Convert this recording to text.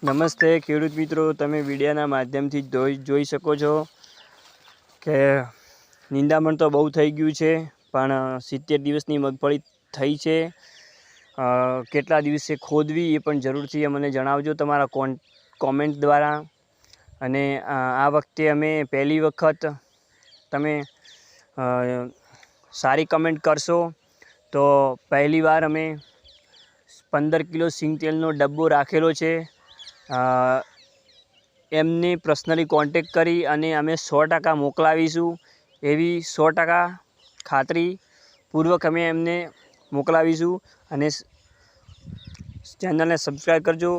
નમસ્તે ખેડૂત મિત્રો, તમે વિડીયોના માધ્યમથી જોઈ શકો છો કે નિંદામણ તો બહુ થઈ ગયું છે, પણ 70 દિવસની મગફળી થઈ છે. કેટલા દિવસે ખોદવી એ પણ જરૂરથી અમને જણાવજો તમારા કોમેન્ટ દ્વારા. અને આ વખતે અમે પહેલી વખત તમે સારી કમેન્ટ કરશો તો પહેલી વાર અમે 15 કિલો સિંગ તેલનો ડબ્બો રાખેલો છે. એમને પર્સનલી કોન્ટેક કરી અને અમે 100% મોકલાવીશું. એવી 100% ખાતરીપૂર્વક અમે એમને મોકલાવીશું. અને ચેનલને સબસ્ક્રાઈબ કરજો.